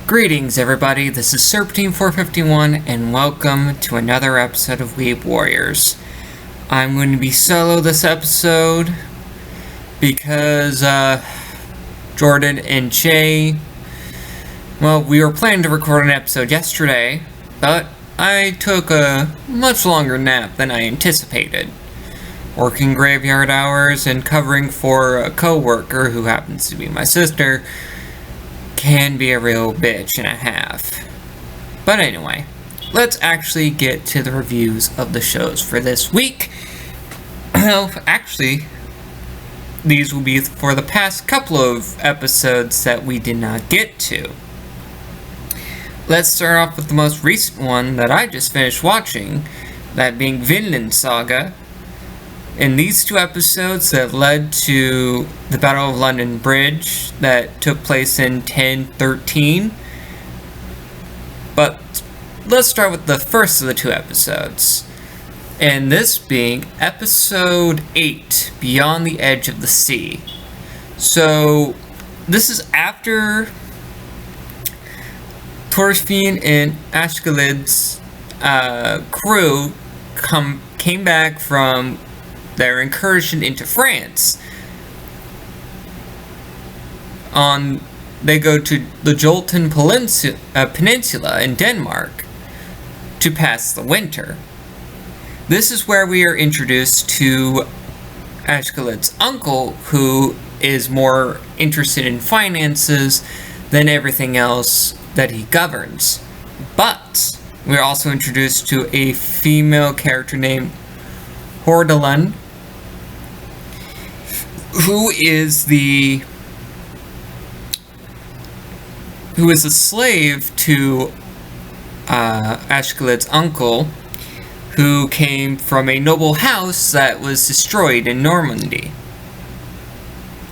Greetings everybody, this is Serpentine451 and welcome to another episode of Weeb Warriors. I'm going to be solo this episode because Jordan and Jay, we were planning to record an episode yesterday, but I took a much longer nap than I anticipated. Working graveyard hours and covering for a co-worker who happens to be my sister can be a real bitch and a half. But anyway, let's actually get to the reviews of the shows for this week. Well, actually, these will be for the past couple of episodes that we did not get to. Let's start off with the most recent one that I just finished watching, that being Vinland Saga. In these two episodes that led to the Battle of London Bridge that took place in 1013. But let's start with the first of the two episodes. And this being episode 8, Beyond the Edge of the Sea. So this is after Thorfinn and Ashkelid's crew came back from their incursion into France. They go to the Jolton Peninsula in Denmark to pass the winter. This is where we are introduced to Ashkelid's uncle, who is more interested in finances than everything else that he governs. But we're also introduced to a female character named Hordaland, who is a slave to Ashkelid's uncle, who came from a noble house that was destroyed in Normandy.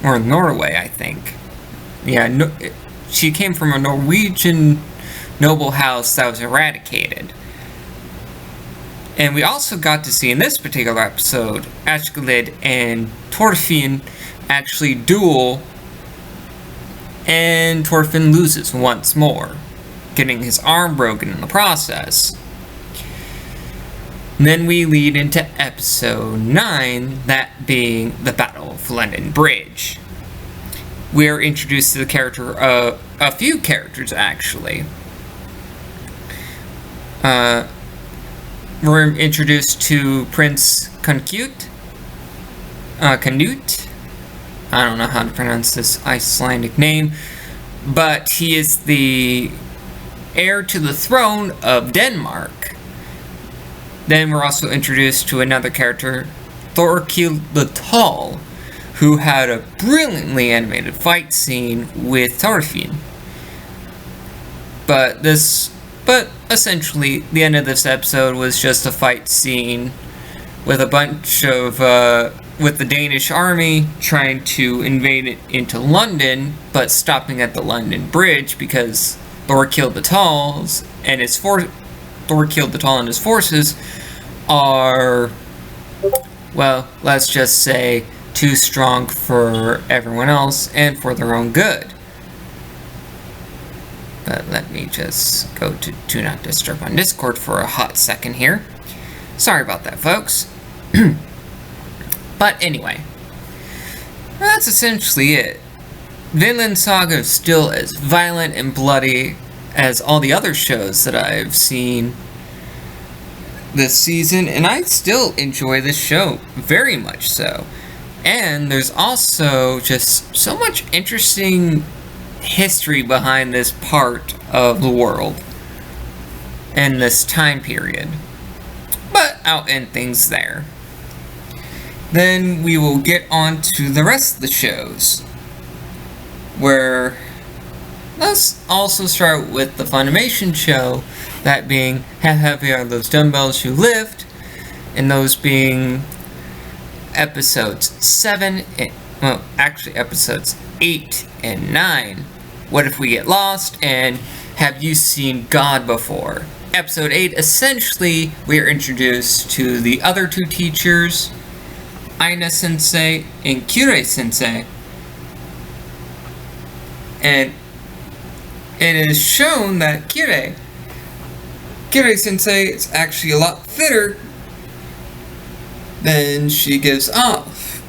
Or Norway, I think. Yeah, she came from a Norwegian noble house that was eradicated. And we also got to see in this particular episode, Ashkelid and Thorfinn actually duel, and Thorfinn loses once more, getting his arm broken in the process. And then we lead into episode 9, that being the Battle of London Bridge. We are introduced to the character of a few characters, actually. We're introduced to Prince Canute. I don't know how to pronounce this Icelandic name, but he is the heir to the throne of Denmark. Then we're also introduced to another character, Thorkild the Tall, who had a brilliantly animated fight scene with Thorfinn. But essentially, the end of this episode was just a fight scene with a bunch of, with the Danish army trying to invade it into London, but stopping at the London Bridge because Thorkild the Tall and his forces are, well, let's just say, too strong for everyone else and for their own good. But let me just go to Do Not Disturb on Discord for a hot second here. Sorry about that, folks. But anyway, that's essentially it. Vinland Saga is still as violent and bloody as all the other shows that I've seen this season, and I still enjoy this show very much so. And there's also just so much interesting history behind this part of the world and this time period. But I'll end things there. Then we will get on to the rest of the shows, where let's also start with the Funimation show, that being How Heavy Are Those Dumbbells You Lift, and those being episodes 8 and 9. What If We Get Lost, and Have You Seen God Before? Episode 8, essentially, we are introduced to the other two teachers, Aina Sensei and Kure Sensei, and it is shown that Kirei-sensei is actually a lot fitter than she gives off,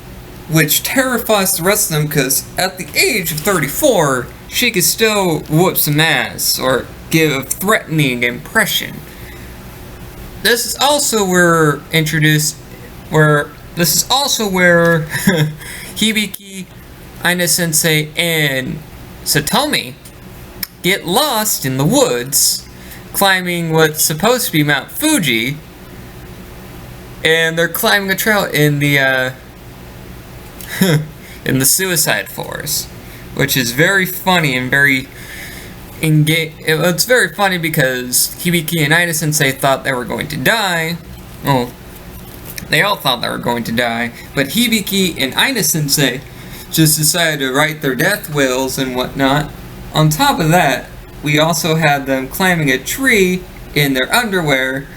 which terrifies the rest of them because at the age of 34, she could still whoop some ass or give a threatening impression. This is also where Hibiki, Aina-sensei, and Satomi get lost in the woods, climbing what's supposed to be Mount Fuji, and they're climbing a trail in the in the suicide forest, which is very funny and very it's very funny because Hibiki and Aina-sensei thought they were going to die. Well, they all thought they were going to die, but Hibiki and Aina-sensei just decided to write their death wills and whatnot. On top of that, we also had them climbing a tree in their underwear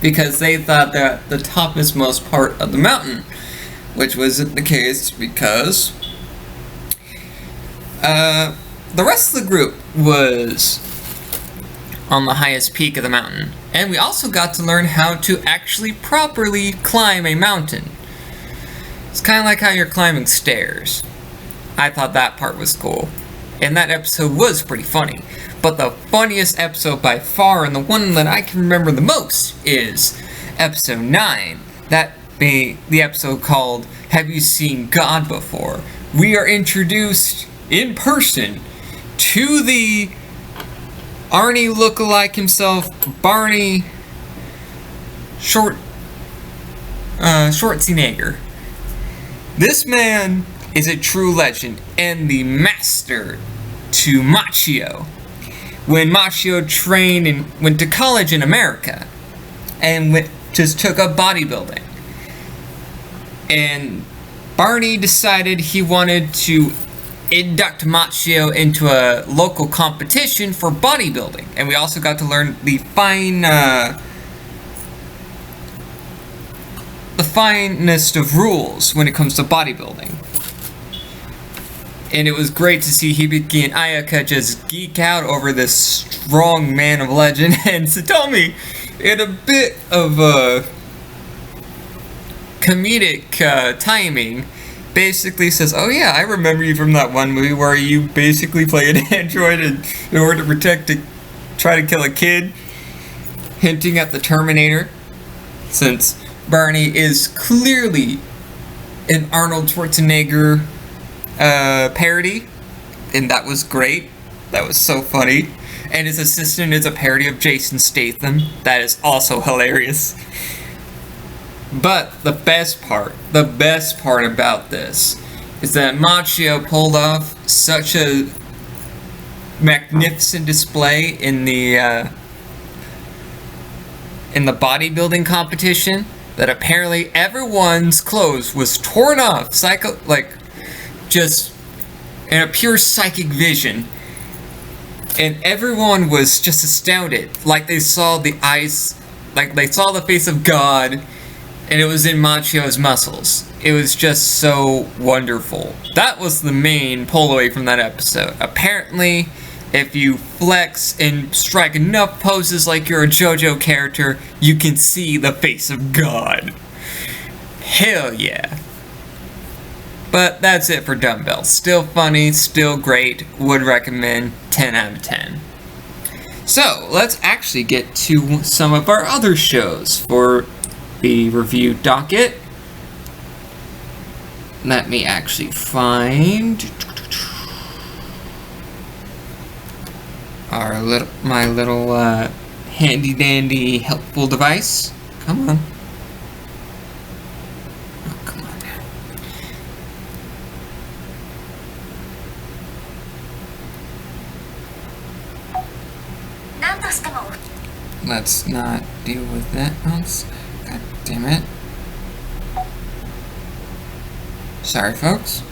because they thought that the topmost part of the mountain, which wasn't the case because the rest of the group was on the highest peak of the mountain. And we also got to learn how to actually properly climb a mountain. It's kind of like how you're climbing stairs. I thought that part was cool. And that episode was pretty funny. But the funniest episode by far, and the one that I can remember the most, is episode 9. That being the episode called Have You Seen God Before? We are introduced in person to the Arnie lookalike himself, Barney Schwarzenegger. This man is a true legend and the master to Machio. When Machio trained and went to college in America and just took up bodybuilding. And Barney decided he wanted to induct Machio into a local competition for bodybuilding. And we also got to learn the finest of rules when it comes to bodybuilding. And it was great to see Hibiki and Ayaka just geek out over this strong man of legend. And Satomi, in a bit of comedic timing, basically says, "Oh yeah, I remember you from that one movie where you basically play an android in order to try to kill a kid," hinting at the Terminator, since Barney is clearly an Arnold Schwarzenegger parody, and that was great. That was so funny. And his assistant is a parody of Jason Statham. That is also hilarious. But the best part about this is that Machio pulled off such a magnificent display in the bodybuilding competition that apparently everyone's clothes was torn off, just in a pure psychic vision, and everyone was just astounded, like they saw the eyes, like they saw the face of God. And it was in Machio's muscles. It was just so wonderful. That was the main pull away from that episode. Apparently, if you flex and strike enough poses like you're a JoJo character, you can see the face of God. Hell yeah. But that's it for Dumbbells. Still funny, still great, would recommend, 10 out of 10. So, let's actually get to some of our other shows for the review docket. Let me actually find my little handy dandy helpful device. Come on. Oh, come on now. Let's not deal with that nonsense. God damn it. Sorry, folks.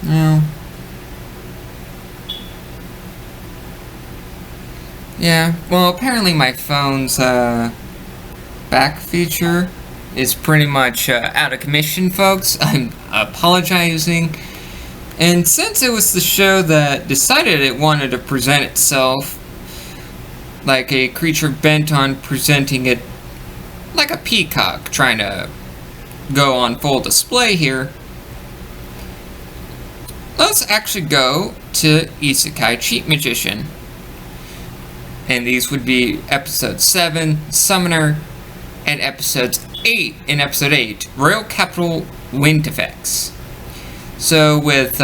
No. Yeah, well, apparently my phone's back feature is pretty much out of commission, folks. I'm apologizing. And since it was the show that decided it wanted to present itself like a creature bent on presenting it like a peacock trying to go on full display here, let's actually go to Isekai Cheat Magician. And these would be episode 7, Summoner, and episode 8, Royal Capital Wind Effects. So with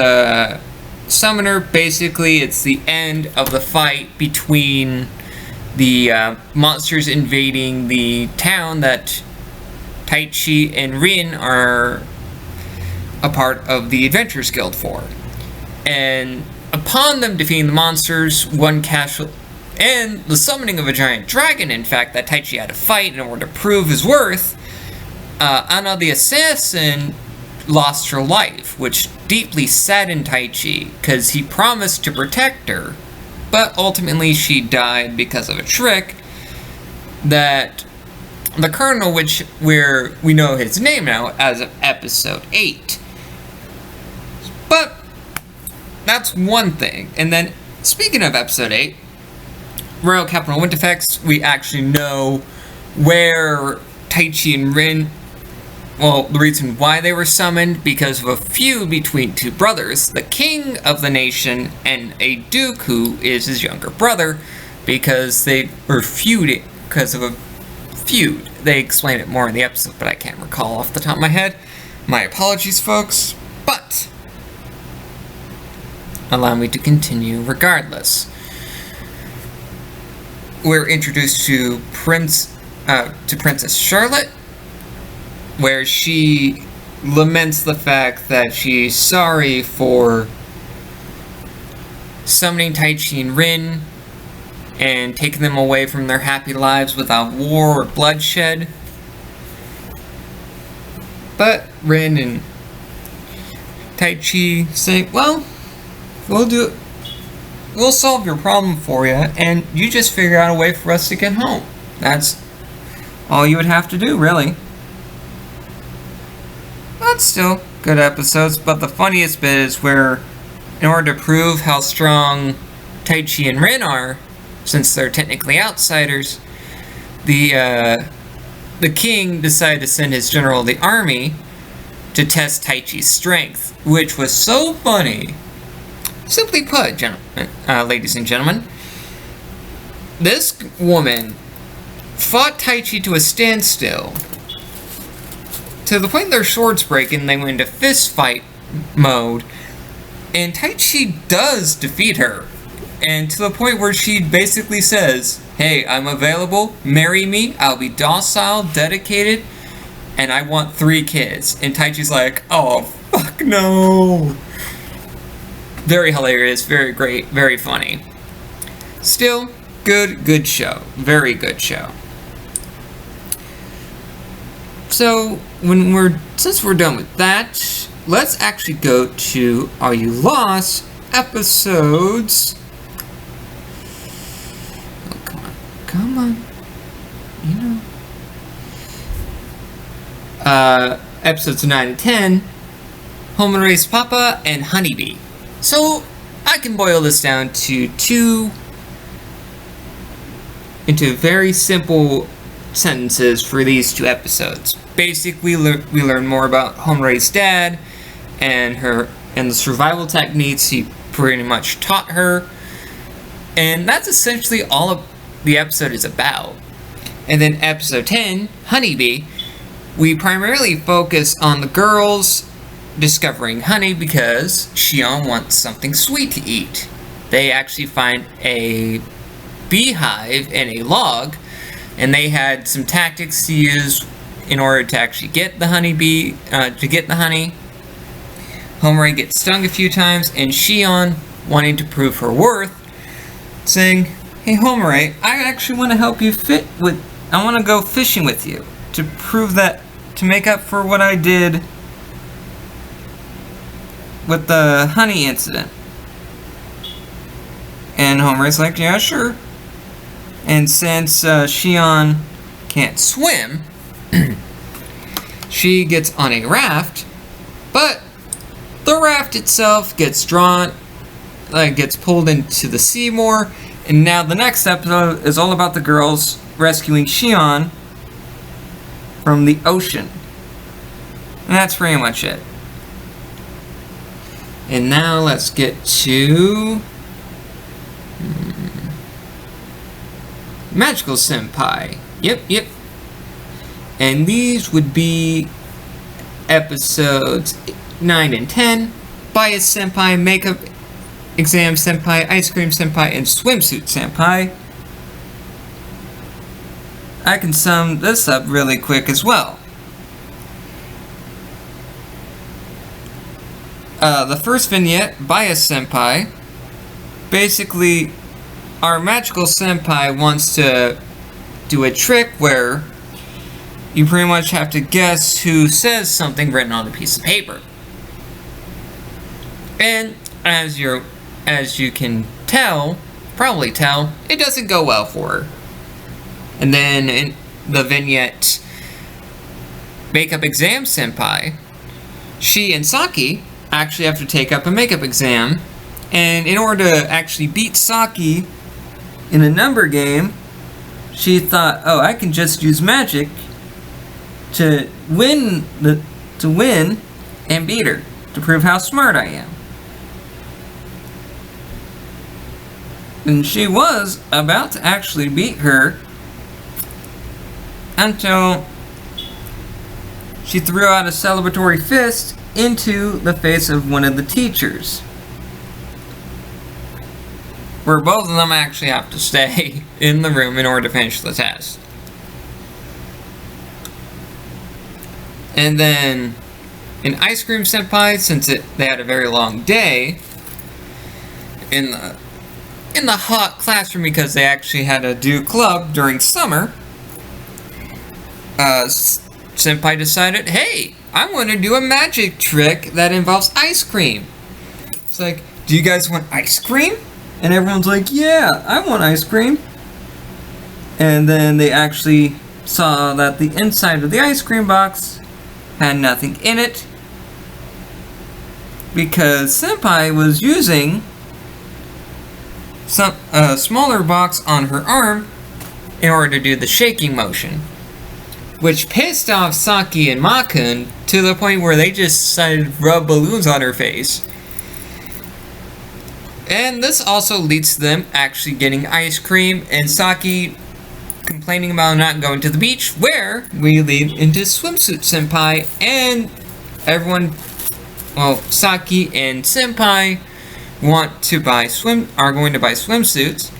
Summoner, basically it's the end of the fight between the monsters invading the town that Taichi and Rin are a part of the Adventurers Guild for. And upon them defeating the monsters, one casual and the summoning of a giant dragon, in fact, that Taichi had to fight in order to prove his worth, Anna the assassin lost her life, which deeply saddened Taichi, because he promised to protect her, but ultimately she died because of a trick that the Colonel, where we know his name now as of episode 8. But that's one thing. And then, speaking of episode 8, Royal Capital Wind Effects, we actually know where Taichi and Rin, well, the reason why they were summoned, because of a feud between two brothers, the king of the nation and a duke who is his younger brother, because they were feuding because of a feud. They explain it more in the episode, but I can't recall off the top of my head. My apologies, folks, but allow me to continue regardless. We're introduced to Princess Charlotte, where she laments the fact that she's sorry for summoning Taichi and Rin and taking them away from their happy lives without war or bloodshed. But Rin and Taichi say, well, we'll solve your problem for you, and you just figure out a way for us to get home. That's all you would have to do, really. But still, good episodes, but the funniest bit is where, in order to prove how strong Taichi and Rin are, since they're technically outsiders, the king decided to send his general of the army to test Taichi's strength, which was so funny. Simply put, ladies and gentlemen, this woman fought Taichi to a standstill, to the point their swords break and they went into fist fight mode, and Taichi does defeat her, and to the point where she basically says, hey, I'm available, marry me, I'll be docile, dedicated, and I want 3 kids. And Taichi's like, oh, fuck no. Very hilarious, very great, very funny. Still, good show. Very good show. So, since we're done with that, let's actually go to Are You Lost? Episodes. Oh, come on. You know. Episodes 9 and 10, Home and Raised Papa and Honeybee. So, I can boil this down to into very simple sentences for these 2 episodes. Basically, we learn more about Homeray's dad and the survival techniques he pretty much taught her, and that's essentially all of the episode is about. And then episode 10, Honeybee, we primarily focus on the girls discovering honey because Shion wants something sweet to eat. They actually find a beehive and a log, and they had some tactics to use in order to actually get the honeybee, to get the honey. Homeray gets stung a few times, and Shion, wanting to prove her worth, saying, hey Homeray, I actually want to help you I want to go fishing with you to prove that, to make up for what I did with the honey incident. And Homeray's like, yeah, sure. And since Shion can't swim, she gets on a raft, but the raft itself gets gets pulled into the sea more, and now the next episode is all about the girls rescuing Shion from the ocean. And that's pretty much it. And now let's get to Magical Senpai. Yep. And these would be episodes 9 and 10. Bias Senpai, Makeup Exam Senpai, Ice Cream Senpai, and Swimsuit Senpai. I can sum this up really quick as well. The first vignette, Bias Senpai. Basically, our magical senpai wants to do a trick where you pretty much have to guess who says something written on a piece of paper. And as you can probably tell, it doesn't go well for her. And then in the vignette, Makeup Exam Senpai, she and Saki actually have to take up a makeup exam, and in order to actually beat Saki in a number game, she thought, oh, I can just use magic to win and beat her, to prove how smart I am. And she was about to actually beat her until she threw out a celebratory fist into the face of one of the teachers, where both of them actually have to stay in the room in order to finish the test. And then in Ice Cream Senpai, since they had a very long day in the hot classroom because they actually had to do club during summer, Senpai decided, hey, I want to do a magic trick that involves ice cream. It's like, do you guys want ice cream? And everyone's like, yeah, I want ice cream. And then they actually saw that the inside of the ice cream box had nothing in it, because Senpai was using a smaller box on her arm in order to do the shaking motion, which pissed off Saki and Makun to the point where they just decided to rub balloons on her face. And this also leads to them actually getting ice cream, and Saki complaining about not going to the beach, where we lead into Swimsuit Senpai, and everyone, well, Saki and Senpai are going to buy swimsuits.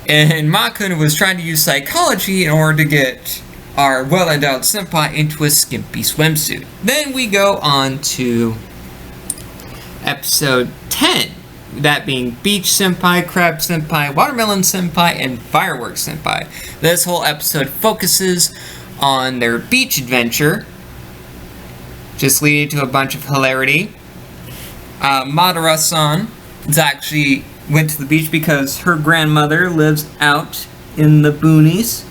And Makun was trying to use psychology in order to get our well-endowed senpai into a skimpy swimsuit. Then we go on to episode 10, that being Beach Senpai, Crab Senpai, Watermelon Senpai, and Fireworks Senpai. This whole episode focuses on their beach adventure, just leading to a bunch of hilarity. Madara-san actually went to the beach because her grandmother lives out in the boonies.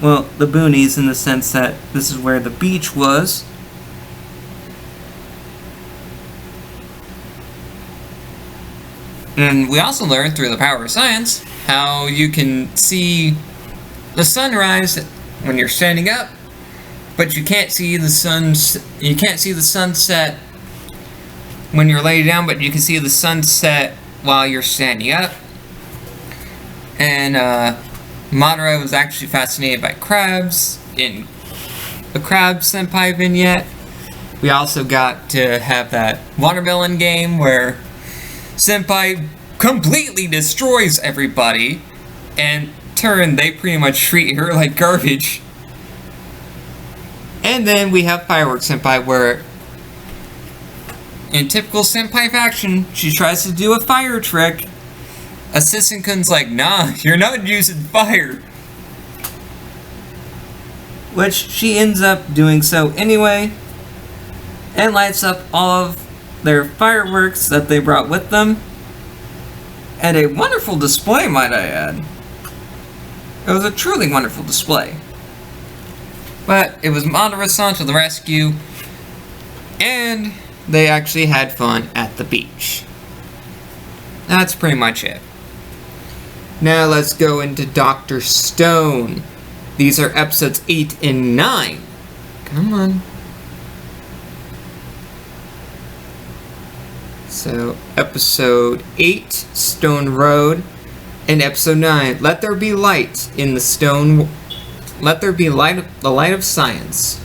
Well, the boonies in the sense that this is where the beach was. And we also learned through the power of science how you can see the sunrise when you're standing up, but you can't see the sunset when you're laying down, but you can see the sunset while you're standing up. And Madara was actually fascinated by crabs in the Crab Senpai vignette. We also got to have that watermelon game where Senpai completely destroys everybody, and in turn they pretty much treat her like garbage. And then we have Fireworks Senpai, where in typical Senpai fashion, she tries to do a fire trick. Assistant Kun's like, nah, you're not using fire. Which she ends up doing so anyway, and lights up all of their fireworks that they brought with them. And a wonderful display, might I add. It was a truly wonderful display. But it was Madara-san to the rescue, and they actually had fun at the beach. That's pretty much it. Now let's go into Dr. Stone. These are episodes 8 and 9. Come on. So, episode 8, Stone Road, and episode 9, Let There Be Light in the Stone... Let There Be Light, the Light of Science.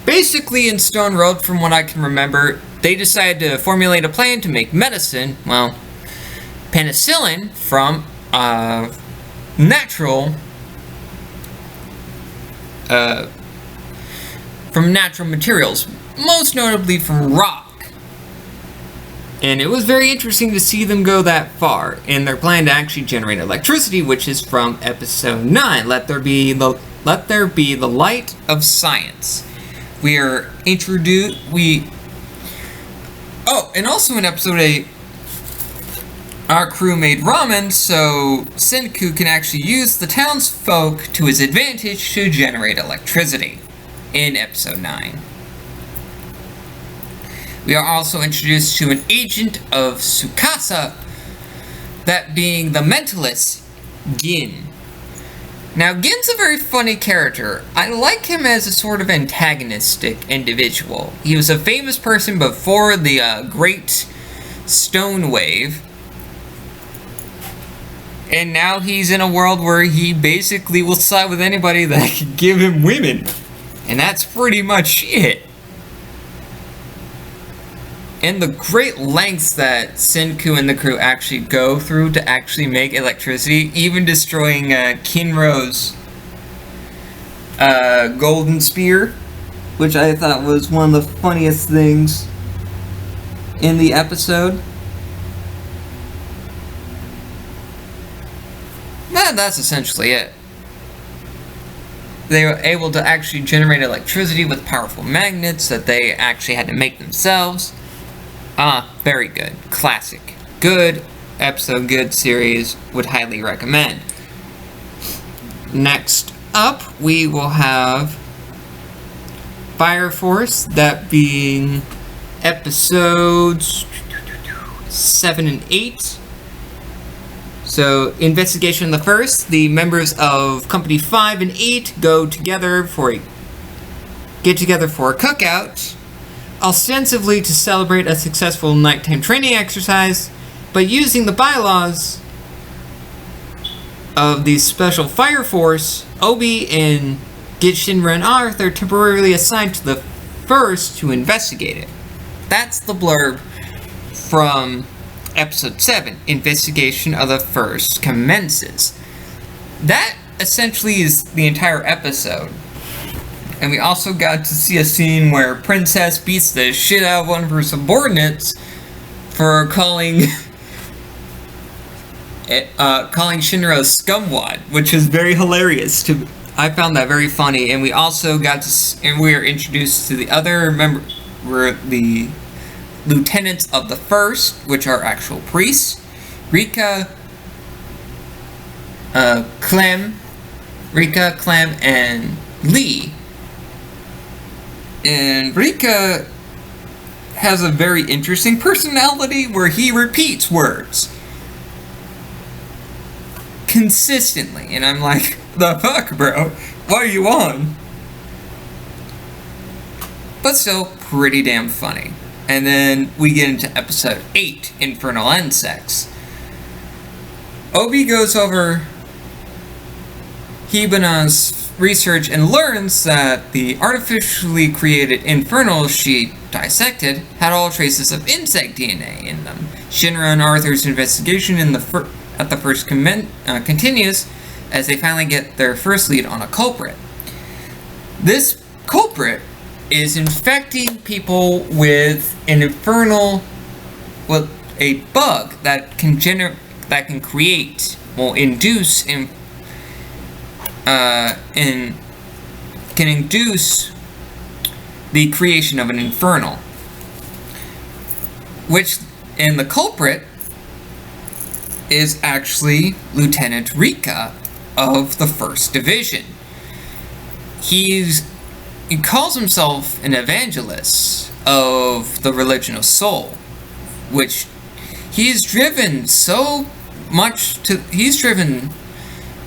Basically, in Stone Road, from what I can remember, they decided to formulate a plan to make medicine, well, penicillin, from natural materials, most notably from rock. And it was very interesting to see them go that far in their plan to actually generate electricity, which is from episode 9, Let There Be the Light of Science. We are introduced, oh, and also in episode 8, our crew made ramen so Senku can actually use the townsfolk to his advantage to generate electricity in episode 9. We are also introduced to an agent of Tsukasa, that being the mentalist, Gin. Now, Gin's a very funny character. I like him as a sort of antagonistic individual. He was a famous person before the Great Stone Wave, and now he's in a world where he basically will side with anybody that can give him women. And that's pretty much it. And the great lengths that Senku and the crew actually go through to actually make electricity, even destroying Kinro's golden spear, which I thought was one of the funniest things in the episode. That's essentially it. They were able to actually generate electricity with powerful magnets that they actually had to make themselves. Very good. Classic. Good episode, good series. Would highly recommend. Next up, we will have Fire Force, that being episodes 7 and 8. So, investigation in the first, the members of Company 5 and 8 get together for a cookout, ostensibly to celebrate a successful nighttime training exercise, but using the bylaws of the Special Fire Force, Obi and Shinra and Arth are temporarily assigned to the first to investigate it. That's the blurb from Episode 7, Investigation of the First commences. That essentially is the entire episode. And we also got to see a scene where Princess beats the shit out of one of her subordinates for calling Shinra a scumwad, which is very hilarious. I found that very funny. And we also got to, and we were introduced to the other the lieutenants of the first, which are actual priests, Rika, Clem, and Lee. And Rika has a very interesting personality where he repeats words consistently, and I'm like, the fuck, bro? What are you on? But still, pretty damn funny. And then we get into episode 8, Infernal Insects. Obi goes over Hibana's research and learns that the artificially created infernals she dissected had all traces of insect DNA in them. Shinra and Arthur's investigation at the first continues as they finally get their first lead on a culprit. This culprit is infecting people with an infernal, with a bug that can induce the creation of an infernal, which And the culprit is actually Lieutenant Rika of the 1st Division. He calls himself an evangelist of the religion of soul, which he's driven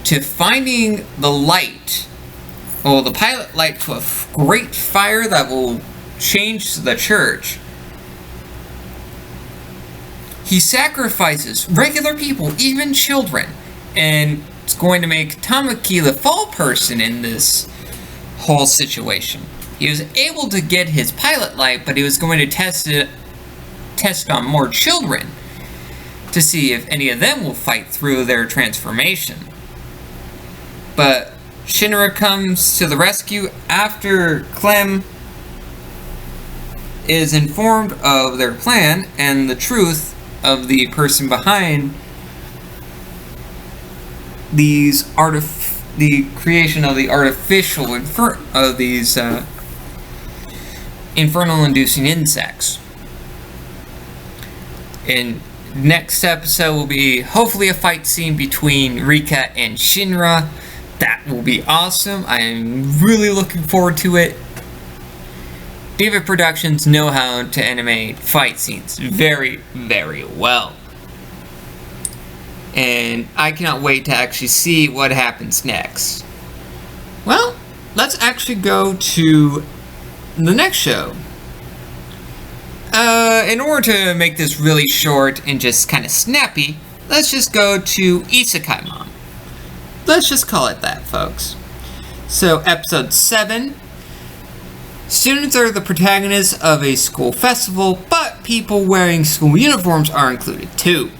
to finding the light, or the pilot light, to a great fire that will change the church. He sacrifices regular people, even children, and it's going to make Tamaki the fall person in this whole situation. He was able to get his pilot light, but he was going to test on more children to see if any of them will fight through their transformation. But Shinra comes to the rescue after Clem is informed of their plan and the truth of the person behind the creation of the artificial infernal-inducing insects. And next episode will be hopefully a fight scene between Rika and Shinra. That will be awesome. I am really looking forward to it. David Productions know how to animate fight scenes very, very well. And I cannot wait to actually see what happens next. Well, let's actually go to the next show. In order to make this really short and just kind of snappy, let's just go to Isekai Mom. Let's just call it that, folks. So, episode 7. Students are the protagonists of a school festival, but people wearing school uniforms are included too.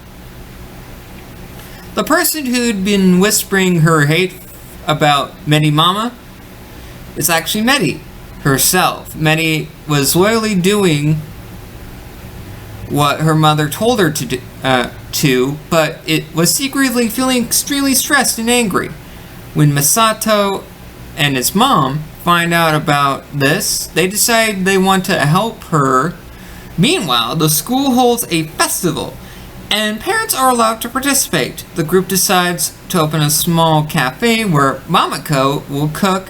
The person who'd been whispering her hate about Medi Mama is actually Medi herself. Medi was loyally doing what her mother told her to do, but it was secretly feeling extremely stressed and angry. When Masato and his mom find out about this, they decide they want to help her. Meanwhile, the school holds a festival, and parents are allowed to participate. The group decides to open a small cafe where Mamako will cook.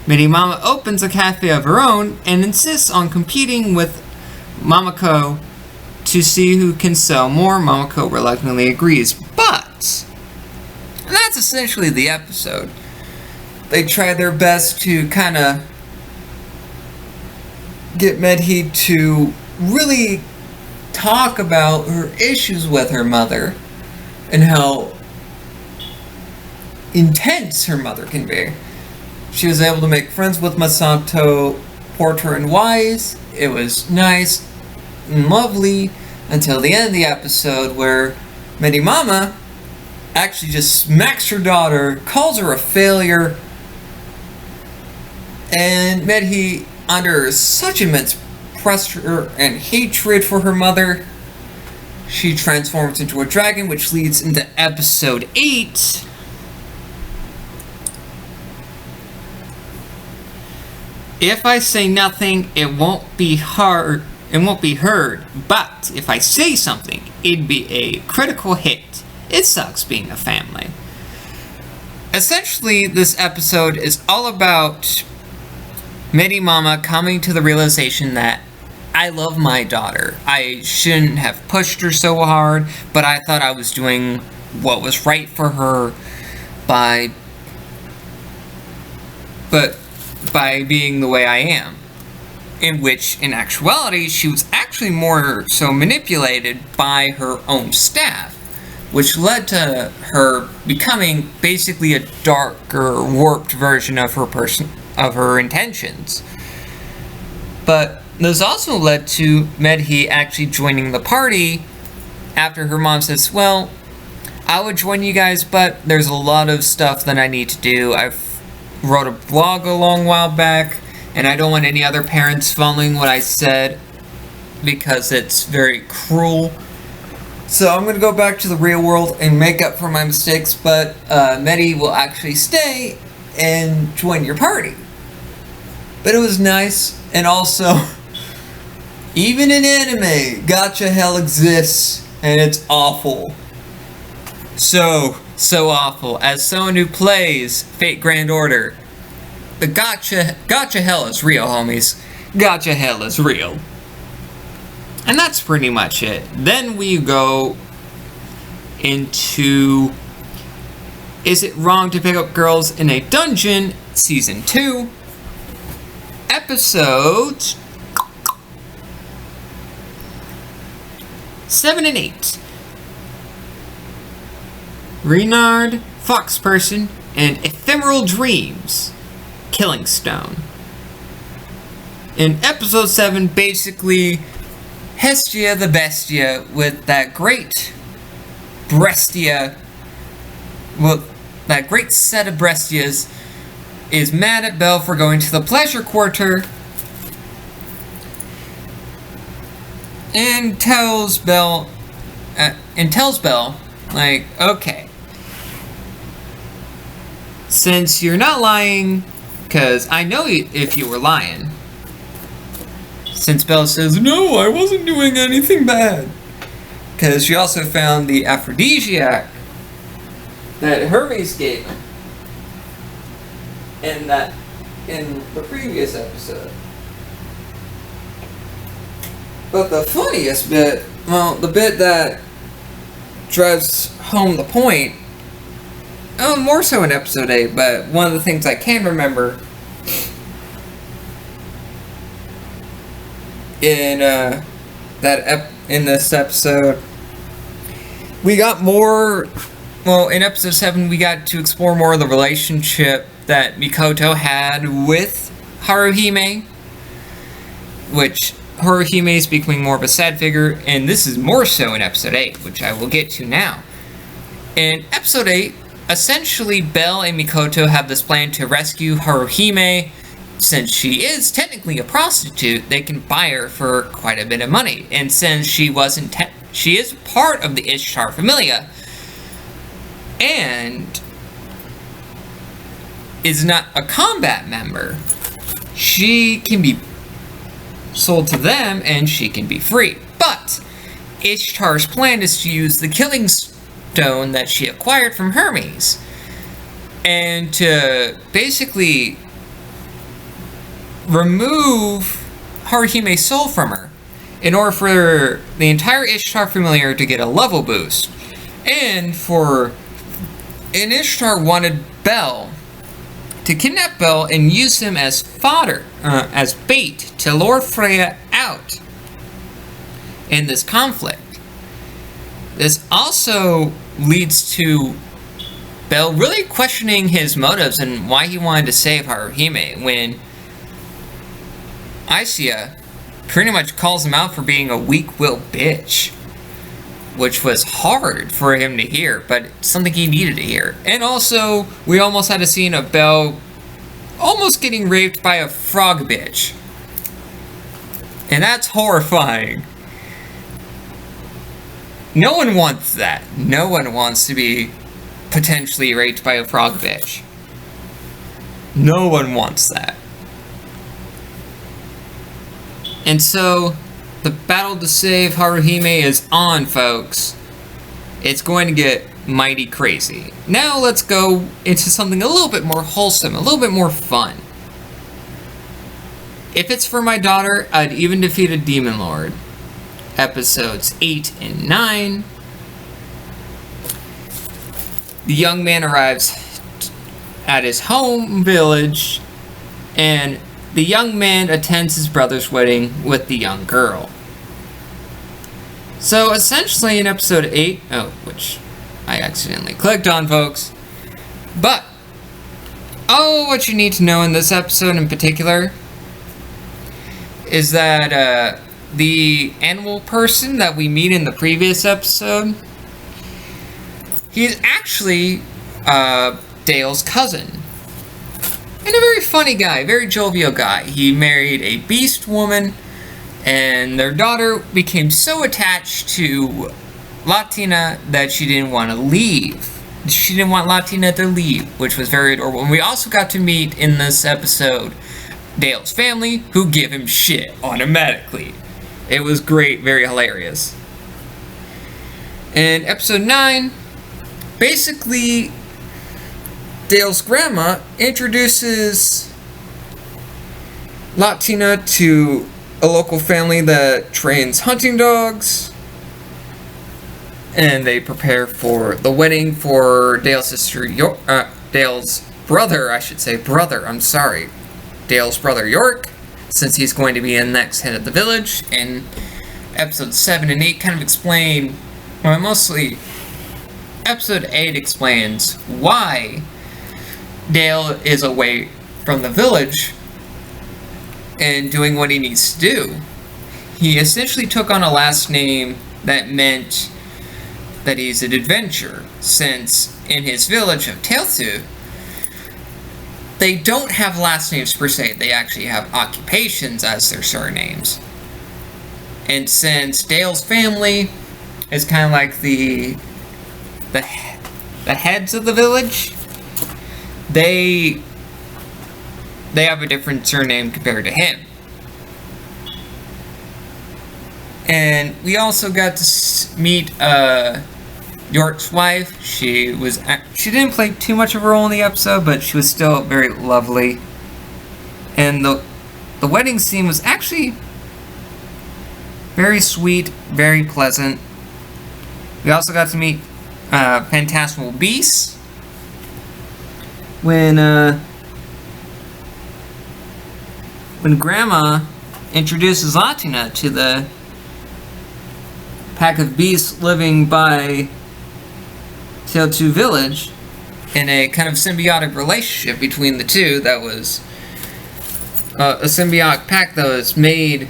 Medi Mama opens a cafe of her own and insists on competing with Mamako to see who can sell more. Mamako reluctantly agrees, but that's essentially the episode. They try their best to kind of get Medhi to really talk about her issues with her mother and how intense her mother can be. She was able to make friends with Masato, Porter, and Wise. It was nice and lovely until the end of the episode where Medi Mama actually just smacks her daughter, calls her a failure, and Medhi, under such immense pressure and hatred for her mother, she transforms into a dragon, which leads into episode 8. If I say nothing, it won't be heard, but if I say something, it'd be a critical hit. It sucks being a family. Essentially, this episode is all about Medi Mama coming to the realization that I love my daughter. I shouldn't have pushed her so hard, but I thought I was doing what was right for her by being the way I am. In which, in actuality, she was actually more so manipulated by her own staff, which led to her becoming basically a darker, warped version of her intentions. But this also led to Medhi actually joining the party after her mom says, well, I would join you guys, but there's a lot of stuff that I need to do. I've wrote a blog a long while back, and I don't want any other parents following what I said because it's very cruel. So I'm going to go back to the real world and make up for my mistakes, but Medhi will actually stay and join your party. But it was nice, and also Even in anime, gacha hell exists, and it's awful. So awful. As someone who plays Fate Grand Order, the gacha hell is real, homies. Gacha hell is real. And that's pretty much it. Then we go into Is It Wrong to Pick Up Girls in a Dungeon, Season 2, Episodes 7 and 8. Renard, Foxperson, and Ephemeral Dreams, Killing Stone. In Episode 7, basically, Hestia the Bestia with that great Brestia, well, that great set of Brestias, is mad at Belle for going to the Pleasure Quarter and tells Belle, like, okay, since you're not lying, because I know if you were lying. Since Belle says, no, I wasn't doing anything bad. Because she also found the aphrodisiac that Hermes gave him in the previous episode. But the funniest bit, well, the bit that drives home the point, oh, more so in episode 8, but one of the things I can remember in this episode, we got more. Well, in episode 7, we got to explore more of the relationship that Mikoto had with Haruhime, which Haruhime is becoming more of a sad figure, and this is more so in episode 8, which I will get to now. In episode 8, essentially Belle and Mikoto have this plan to rescue Haruhime. Since she is technically a prostitute, they can buy her for quite a bit of money. And since she is part of the Ishtar Familia, and is not a combat member, she can be sold to them and she can be free. But Ishtar's plan is to use the killing stone that she acquired from Hermes and to basically remove Haruhime's soul from her in order for the entire Ishtar Familiar to get a level boost. And Ishtar wanted Belle to kidnap Belle and use him as fodder, as bait to lure Freya out in this conflict. This also leads to Belle really questioning his motives and why he wanted to save Haruhime when Aisia pretty much calls him out for being a weak-willed bitch, which was hard for him to hear, but something he needed to hear. And also, we almost had a scene of Belle almost getting raped by a frog bitch. And that's horrifying. No one wants that. No one wants to be potentially raped by a frog bitch. No one wants that. And so, the battle to save Haruhime is on, folks. It's going to get mighty crazy. Now let's go into something a little bit more wholesome, a little bit more fun. If it's for my daughter, I'd even defeat a demon lord. Episodes 8 and 9. The young man arrives at his home village, and the young man attends his brother's wedding with the young girl. So essentially in episode 8, which I accidentally clicked on, folks, but what you need to know in this episode in particular is that the animal person that we meet in the previous episode, he's actually Dale's cousin. And a very funny guy, very jovial guy. He married a beast woman, and their daughter became so attached to Latina that she didn't want to leave. She didn't want Latina to leave, which was very adorable. And we also got to meet in this episode Dale's family, who give him shit automatically. It was great, very hilarious. And episode 9, basically, Dale's grandma introduces Latina to a local family that trains hunting dogs, and they prepare for the wedding for Dale's sister, Dale's brother, Dale's brother York, since he's going to be the next head of the village. And episodes 7 and 8 kind of explain, well, mostly episode 8 explains why Dale is away from the village and doing what he needs to do. He essentially took on a last name that meant that he's an adventurer, since in his village of Tailsu, they don't have last names per se, they actually have occupations as their surnames. And since Dale's family is kind of like the heads of the village, they have a different surname compared to him. And we also got to meet York's wife. She didn't play too much of a role in the episode, but she was still very lovely. And the wedding scene was actually very sweet, very pleasant. We also got to meet Phantasmal Beasts. When Grandma introduces Latina to the pack of beasts living by Tailsu Village, in a kind of symbiotic relationship between the two, that was a symbiotic pact that was made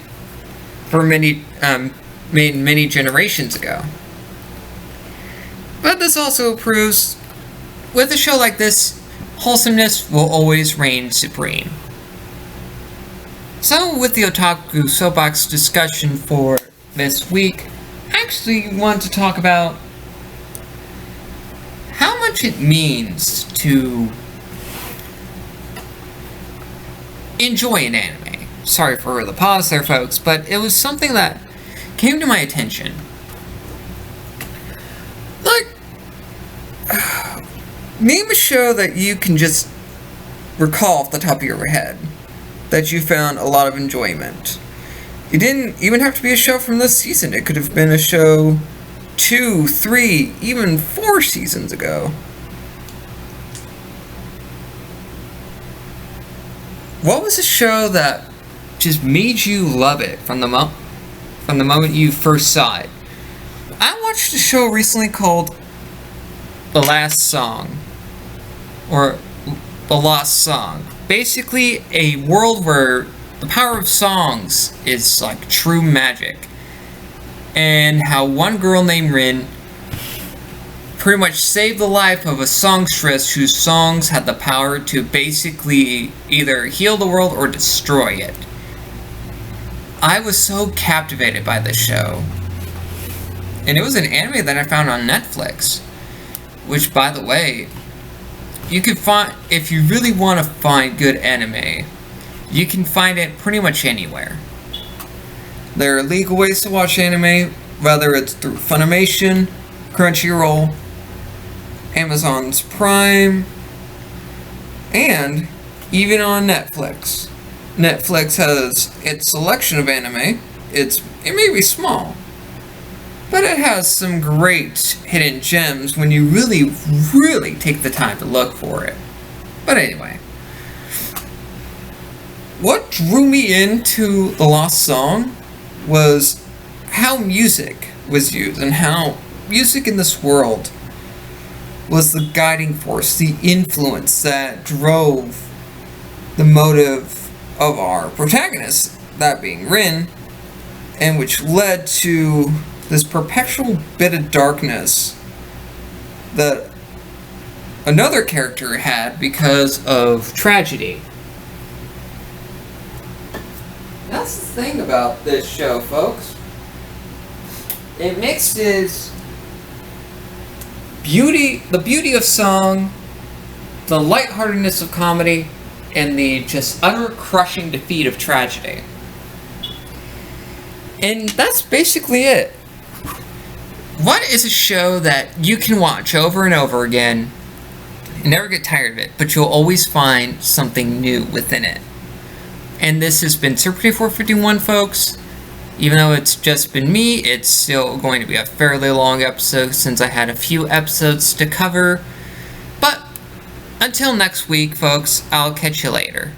many generations ago. But this also proves, with a show like this, wholesomeness will always reign supreme. So, with the Otaku Soapbox discussion for this week, I actually want to talk about how much it means to enjoy an anime. Sorry for the pause there, folks, but it was something that came to my attention. Like, name a show that you can just recall off the top of your head that you found a lot of enjoyment. It didn't even have to be a show from this season. It could have been a show 2, 3, even 4 seasons ago. What was a show that just made you love it from the moment you first saw it? I watched a show recently called The Last Song, or The Lost Song. Basically, a world where the power of songs is like true magic. And how one girl named Rin pretty much saved the life of a songstress whose songs had the power to basically either heal the world or destroy it. I was so captivated by this show. And it was an anime that I found on Netflix. Which, by the way, you can find, if you really want to find good anime, you can find it pretty much anywhere. There are legal ways to watch anime, whether it's through Funimation, Crunchyroll, Amazon's Prime, and even on Netflix. Netflix has its selection of anime. It may be small, but it has some great hidden gems when you really, really take the time to look for it. But anyway, what drew me into The Lost Song was how music was used, and how music in this world was the guiding force, the influence that drove the motive of our protagonist, that being Rin, and which led to this perpetual bit of darkness that another character had because of tragedy. That's the thing about this show, folks. It mixes the beauty of song, the lightheartedness of comedy, and the just utter crushing defeat of tragedy. And that's basically it. What is a show that you can watch over and over again and never get tired of it, but you'll always find something new within it? And this has been Serpentine 451, folks. Even though it's just been me, it's still going to be a fairly long episode since I had a few episodes to cover. But until next week, folks, I'll catch you later.